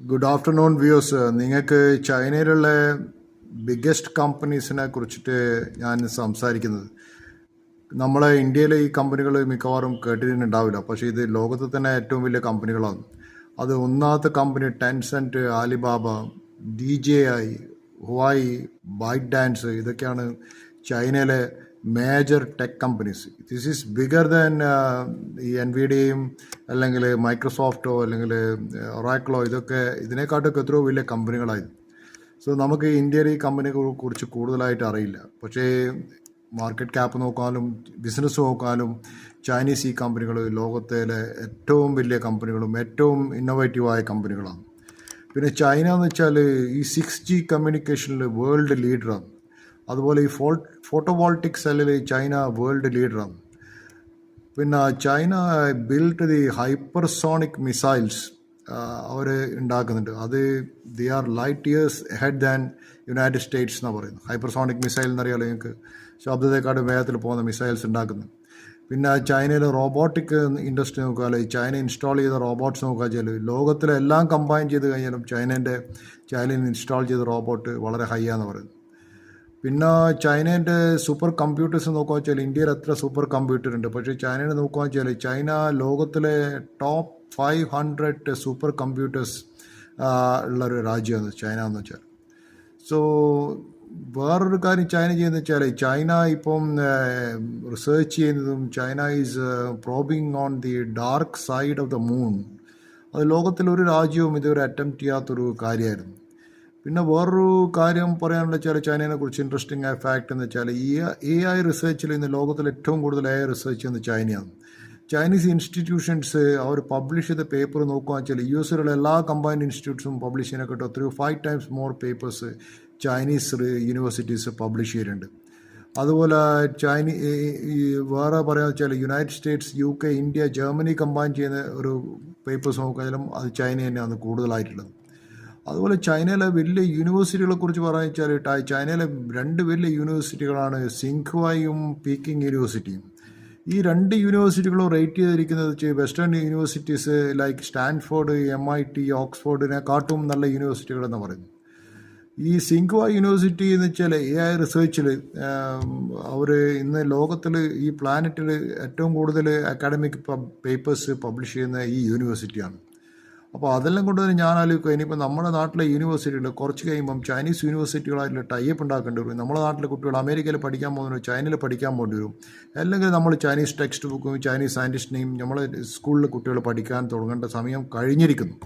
Good afternoon views. നിങ്ങൾക്ക് ചൈനയിലുള്ള biggest കമ്പനീസിനെ കുറിച്ചിട്ട് ഞാൻ സംസാരിക്കുന്നത്. നമ്മളെ ഇന്ത്യയിലെ ഈ കമ്പനികൾ മിക്കവാറും കേട്ടിട്ടുണ്ടാവില്ല, പക്ഷേ ഇത് ലോകത്ത് തന്നെ ഏറ്റവും വലിയ കമ്പനികളാണ്. അത് ഒന്നാമത്തെ company Tencent, Alibaba, DJI, Huawei, ByteDance, ഇതൊക്കെയാണ് ചൈനയിലെ major tech companies. This is bigger than ഈ എൻവിഡിയയും അല്ലെങ്കിൽ മൈക്രോസോഫ്റ്റോ അല്ലെങ്കിൽ ഒറാക്കിളോ, ഇതൊക്കെ ഇതിനെക്കാട്ടൊക്കെ എത്രയോ വലിയ കമ്പനികളായിരുന്നു. സോ നമുക്ക് ഇന്ത്യയിൽ ഈ കമ്പനിയെ കുറിച്ച് കൂടുതലായിട്ട് അറിയില്ല, പക്ഷേ മാർക്കറ്റ് ക്യാപ്പ് നോക്കാനും ബിസിനസ് നോക്കാനും ചൈനീസ് ഈ കമ്പനികൾ ലോകത്തിലെ ഏറ്റവും വലിയ കമ്പനികളും ഏറ്റവും ഇന്നോവേറ്റീവായ കമ്പനികളാണ്. പിന്നെ ചൈന എന്ന് വെച്ചാൽ ഈ 6G കമ്മ്യൂണിക്കേഷനിൽ വേൾഡ് ലീഡറാണ്. അതുപോലെ ഈ ഫോട്ടോവോൾട്ടിക് സെല്ലിൽ ചൈന വേൾഡ് ലീഡറാണ്. പിന്നെ China build the hypersonic missiles അവർ ഉണ്ടാക്കുന്നുണ്ട്. അത് the are light years head than United States എന്നാണ് പറയുന്നത്. ഹൈപ്പർസോണിക് മിസൈൽ എന്നറിയാലോ നിങ്ങൾക്ക്, ശബ്ദത്തെക്കാട് വേഗത്തിൽ പോകുന്ന മിസൈൽസ് ഉണ്ടാക്കുന്നത്. പിന്നെ ചൈനയിലെ റോബോട്ടിക് ഇൻഡസ്ട്രി നോക്കുക, ചൈന ഇൻസ്റ്റാൾ ചെയ്ത റോബോട്ട്സ് നോക്കുക വെച്ചാൽ ലോകത്തിലെ എല്ലാം കമ്പൈൻ ചെയ്ത് കഴിഞ്ഞാലും ചൈനയിൽ ഇൻസ്റ്റാൾ ചെയ്ത റോബോട്ട് വളരെ ഹൈ ആണെന്ന് പറയുന്നത്. പിന്നെ ചൈനേൻ്റെ സൂപ്പർ കമ്പ്യൂട്ടേഴ്സ് നോക്കുക വെച്ചാൽ ഇന്ത്യയിൽ എത്ര സൂപ്പർ കമ്പ്യൂട്ടർ ഉണ്ട്, പക്ഷേ ചൈനയെ നോക്കുക വെച്ചാൽ ചൈന ലോകത്തിലെ ടോപ്പ് 500 സൂപ്പർ കമ്പ്യൂട്ടേഴ്സ് ഉള്ളൊരു രാജ്യമാണ് ചൈന എന്ന് വെച്ചാൽ. സോ വേറൊരു കാര്യം ചൈന ചെയ്യുന്നത് വെച്ചാൽ ചൈന ഇപ്പം റിസർച്ച് ചെയ്യുന്നതും China is probing on the dark side of the moon. അത് ലോകത്തിലൊരു രാജ്യവും ഇതുവരെ അറ്റംപ്റ്റ് ചെയ്യാത്തൊരു കാര്യമായിരുന്നു. പിന്നെ വേറൊരു കാര്യം പറയാനുള്ള വെച്ചാൽ ചൈനയെ കുറിച്ച് ഇൻട്രസ്റ്റിംഗ് ആയ ഫാക്ട് എന്ന് വെച്ചാൽ AI റിസർച്ചിൽ ഇന്ന് ലോകത്തിൽ ഏറ്റവും കൂടുതൽ AI റിസർച്ച് ചെയ്യുന്നത് ചൈനയാണ്. ചൈനീസ് ഇൻസ്റ്റിറ്റ്യൂഷൻസ് അവർ പബ്ലിഷ് ചെയ്ത പേപ്പർ നോക്കുക വെച്ചാൽ US എല്ലാ കമ്പൈൻഡ് ഇൻസ്റ്റിറ്റ്യൂട്ട്സും പബ്ലിഷ് ചെയ്യാനൊക്കെ ഒത്തിരി 5 times more papers Chinese universities publish ചെയ്യുന്നുണ്ട്. അതുപോലെ വേറെ പറയാന്ന് വെച്ചാൽ United States, UK, India, Germany combine ചെയ്യുന്ന ഒരു പേപ്പേഴ്സ് നോക്കിയാലും അത് ചൈന തന്നെയാണ് കൂടുതലായിട്ടുള്ളത്. അതുപോലെ ചൈനയിലെ വലിയ യൂണിവേഴ്സിറ്റികളെ കുറിച്ച് പറയാന്ന് വെച്ചാൽ ചൈനയിലെ 2 വലിയ യൂണിവേഴ്സിറ്റികളാണ് സിങ്ഹ്വായും പീക്കിംഗ് യൂണിവേഴ്സിറ്റിയും. ഈ 2 യൂണിവേഴ്സിറ്റികളും റേറ്റ് ചെയ്തിരിക്കുന്നത് western universities like Stanford, MIT, ഓക്സ്ഫോർഡിനെക്കാട്ടും നല്ല യൂണിവേഴ്സിറ്റികളെന്ന് പറയുന്നു. ഈ സിങ്ഹ്വ യൂണിവേഴ്സിറ്റി എന്ന് വെച്ചാൽ AI റിസർച്ചിൽ അവർ ഇന്ന് ലോകത്തിൽ ഈ പ്ലാനറ്റിൽ ഏറ്റവും കൂടുതൽ അക്കാഡമിക് പേപ്പേഴ്സ് പബ്ലിഷ് ചെയ്യുന്ന ഈ യൂണിവേഴ്സിറ്റിയാണ്. അപ്പോൾ അതെല്ലാം കൊണ്ട് തന്നെ ഞാൻ ആലോചിക്കുക, ഇനിയിപ്പോൾ നമ്മുടെ നാട്ടിലെ യൂണിവേഴ്സിറ്റികൾ കുറച്ച് കഴിയുമ്പം ചൈനീസ് യൂണിവേഴ്സിറ്റികളായിട്ടുള്ള ടൈപ്പ് ഉണ്ടാക്കേണ്ടി വരും. നമ്മുടെ നാട്ടിലെ കുട്ടികൾ അമേരിക്കയിൽ പഠിക്കാൻ പോകുന്നവർ ചൈനയിൽ പഠിക്കാൻ പോകേണ്ടി വരും. അല്ലെങ്കിൽ നമ്മൾ ചൈനീസ് ടെക്സ്റ്റ് ബുക്കും ചൈനീസ് സയൻറ്റിസ്റ്റിനെയും നമ്മളെ സ്കൂളിലെ കുട്ടികൾ പഠിക്കാൻ തുടങ്ങേണ്ട സമയം കഴിഞ്ഞിരിക്കുന്നു.